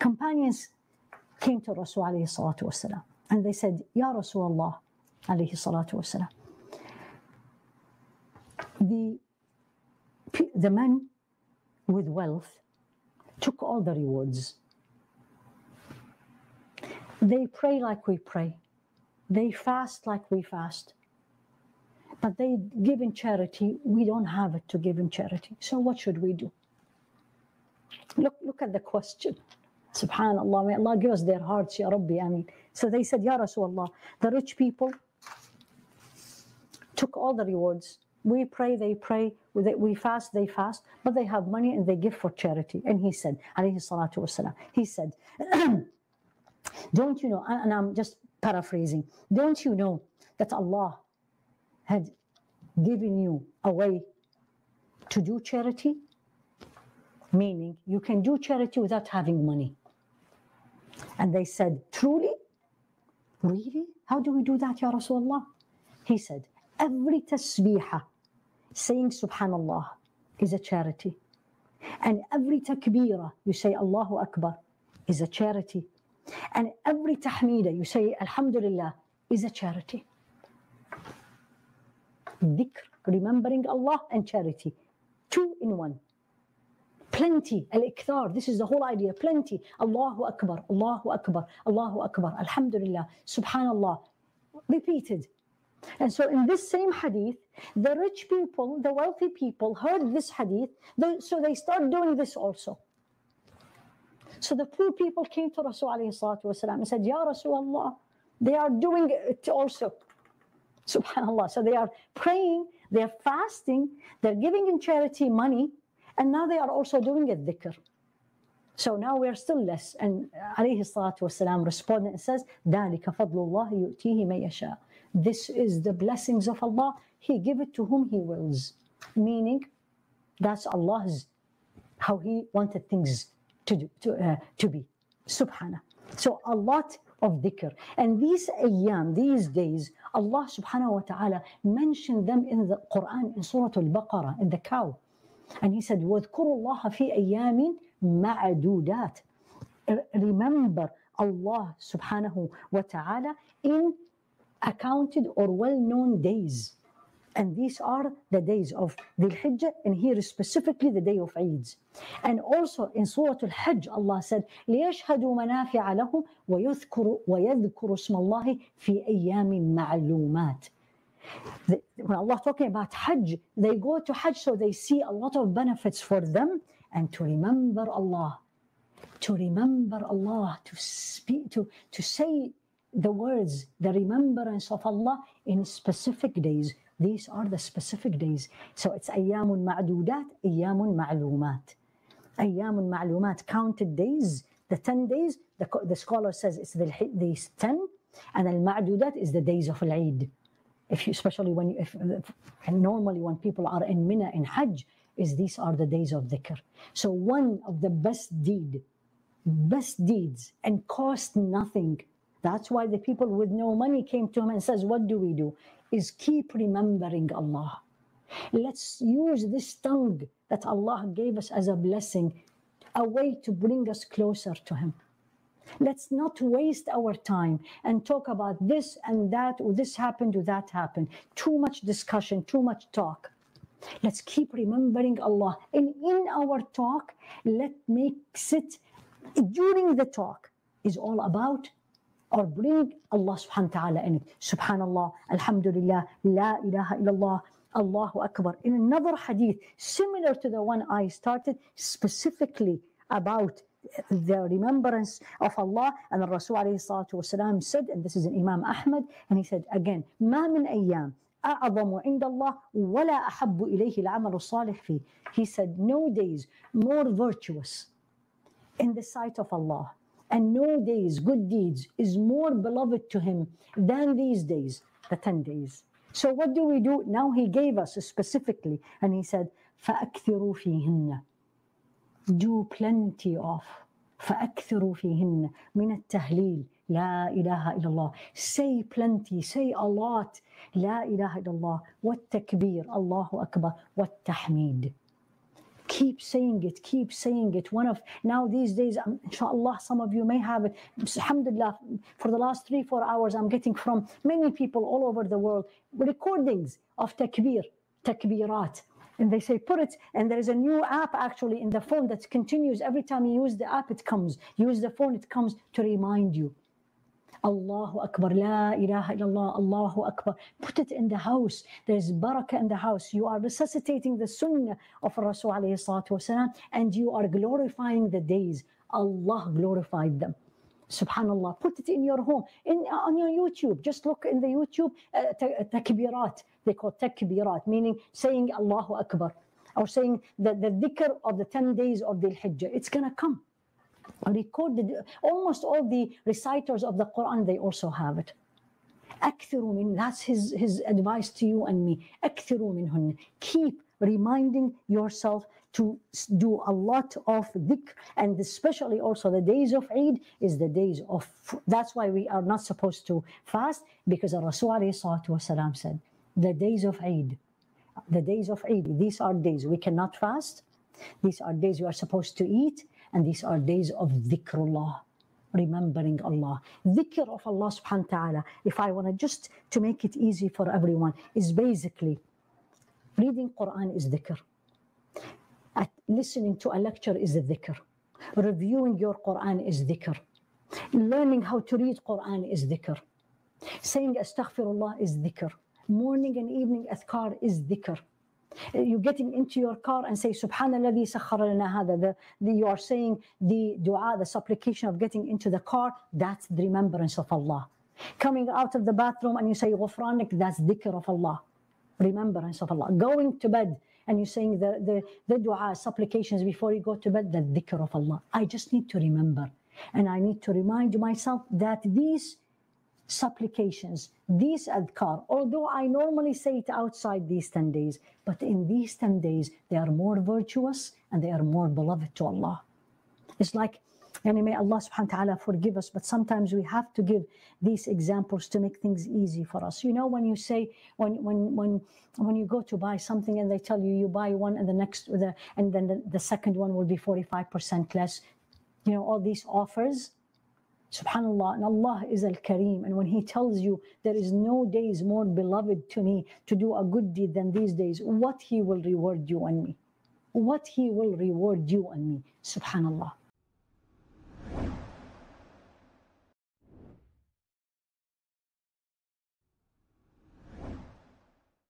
companions came to Rasul ﷺ and they said, Ya Rasulullah ﷺ, the men with wealth took all the rewards. They pray like we pray. They fast like we fast. But they give in charity. We don't have it to give in charity. So what should we do? Look at the question. Subhanallah, may Allah give us their hearts, Ya Rabbi, Ameen. So they said, Ya Rasulullah, the rich people took all the rewards. We pray, they pray, we fast, they fast, but they have money and they give for charity. And he said, alayhi salatu wasalam, he said, don't you know, and I'm just paraphrasing, don't you know that Allah had given you a way to do charity? Meaning, you can do charity without having money. And they said, truly? Really? How do we do that, Ya Rasulullah? He said, every tasbihah, saying subhanallah, is a charity. And every takbirah, you say Allahu Akbar, is a charity. And every tahmeedah, you say alhamdulillah, is a charity. Dhikr, remembering Allah, and charity, 2 in 1. Plenty, al-ikthar, this is the whole idea, plenty. Allahu Akbar, Allahu Akbar, Allahu Akbar, Alhamdulillah, Subhanallah, repeated. And so in this same hadith, the rich people, the wealthy people heard this hadith, so they start doing this also. So the poor people came to Rasul ﷺ and said, Ya Rasulullah, they are doing it also. Subhanallah. So they are praying, they are fasting, they're giving in charity money, and now they are also doing a dhikr. So now we are still less. And alayhi salatu wasalam responded and says, ذَلِكَ فَضْلُ اللَّهِ يُؤْتِيهِ مَن يَشَاءُ. This is the blessings of Allah. He give it to whom He wills. Meaning, that's Allah's, how He wanted things to be. Subhanah. So a lot of dhikr. And these ayyam, these days, Allah subhanahu wa ta'ala mentioned them in the Quran, in Surah Al-Baqarah, in the cow. And He said, وَاذْكُرُوا اللَّهَ فِي أَيَّامٍ مَعْدُودَاتٍ. Remember Allah subhanahu wa ta'ala in accounted or well-known days. And these are the days of Dhul Hijjah, and here specifically the day of Eids. And also in Surah Al-Hajj, Allah said, لِيَشْهَدُوا مَنَافِعَ لَهُمْ وَيَذْكُرُوا اسْمَ اللَّهِ فِي أَيَّامٍ مَعْلُومَاتٍ. When Allah talking about Hajj, they go to Hajj so they see a lot of benefits for them, and to remember Allah, to speak, to say the words, the remembrance of Allah in specific days. These are the specific days. So it's ayyamun ma'dudat, ayyamun ma'lumat. Ayyamun ma'lumat, counted days, the 10 days, the scholar says it's these 10, and al-ma'dudat is the days of al-Eid. Especially and normally when people are in Mina in Hajj, these are the days of dhikr. So one of the best deeds and cost nothing. That's why the people with no money came to him and says, what do we do? Is keep remembering Allah. Let's use this tongue that Allah gave us as a blessing, a way to bring us closer to Him. Let's not waste our time and talk about this and that, or this happened or that happened. Too much discussion, too much talk. Let's keep remembering Allah. And in our talk, let's make it during the talk is all about, or bring Allah subhanahu wa ta'ala in it. Subhanallah, Alhamdulillah, La ilaha illallah, Allahu Akbar. In another hadith, similar to the one I started, specifically about the remembrance of Allah, and Rasul ﷺ said, and this is in Imam Ahmad, and he said again, ما من أيام أعظم عند الله ولا أحب إليه العمل الصالح فيه. He said, no days more virtuous in the sight of Allah, and no days, good deeds, is more beloved to Him than these days, the 10 days. So what do we do? Now He gave us specifically, and He said, فَأَكْثِرُوا فِيهِنَّ. Do plenty of فَأَكْثِرُوا فِيهِنَّ مِنَ التَّهْلِيلِ لَا إِلَهَ إِلَّا اللَّهِ. Say plenty, say a lot, لَا إِلَهَ إِلَّا اللَّهِ وَالتَّكْبِيرِ Allahu Akbar وَالتَّحْمِيدِ. Keep saying it, keep saying it. Now these days, inshallah, some of you may have it. Alhamdulillah, for the last 3-4 hours, I'm getting from many people all over the world recordings of takbirat. And they say, put it, and there is a new app actually in the phone that continues. Every time you use the app, it comes. Use the phone, it comes to remind you. Allahu Akbar, La ilaha illallah, Allahu Akbar. Put it in the house. There's barakah in the house. You are resuscitating the sunnah of RasoolAllahﷺ, and you are glorifying the days. Allah glorified them. Subhanallah. Put it in your home, on your YouTube. Just look in the YouTube, takbirat. They call takbirat, meaning saying Allahu Akbar, or saying the dhikr of the 10 days of Dhul Hijjah. It's going to come. Recorded, almost all the reciters of the Quran, they also have it. أكثروا من, that's his advice to you and me. أكثروا منهن. Keep reminding yourself to do a lot of dhikr, and especially also the days of Eid is the days of, that's why we are not supposed to fast, because Rasul ﷺ said, the days of Eid, these are days we cannot fast, these are days we are supposed to eat, and these are days of dhikrullah, remembering Allah. Dhikr of Allah subhanahu wa ta'ala, if I want to make it easy for everyone, is basically reading Quran is dhikr. Listening to a lecture is a dhikr. Reviewing your Quran is dhikr. Learning how to read Quran is dhikr. Saying astaghfirullah is dhikr. Morning and evening adhkar is dhikr. You're getting into your car and say Subhanalladhi sakhkhara lana hada. You are saying the dua, the supplication of getting into the car, that's the remembrance of Allah. Coming out of the bathroom and you say Ghufranik, that's dhikr of Allah, remembrance of Allah. Going to bed and you're saying the dua, supplications before you go to bed, the dhikr of Allah. I just need to remember, and I need to remind myself that these supplications, these adhkar, although I normally say it outside these 10 days, but in these 10 days, they are more virtuous and they are more beloved to Allah. It's like, and may Allah subhanahu wa ta'ala forgive us, but sometimes we have to give these examples to make things easy for us. You know, when you say, when you go to buy something and they tell you, you buy one and then the second one will be 45% less, you know, all these offers. Subhanallah, and Allah is Al-Kareem, and when He tells you there is no days more beloved to me to do a good deed than these days, what He will reward you and me. What He will reward you and me. Subhanallah.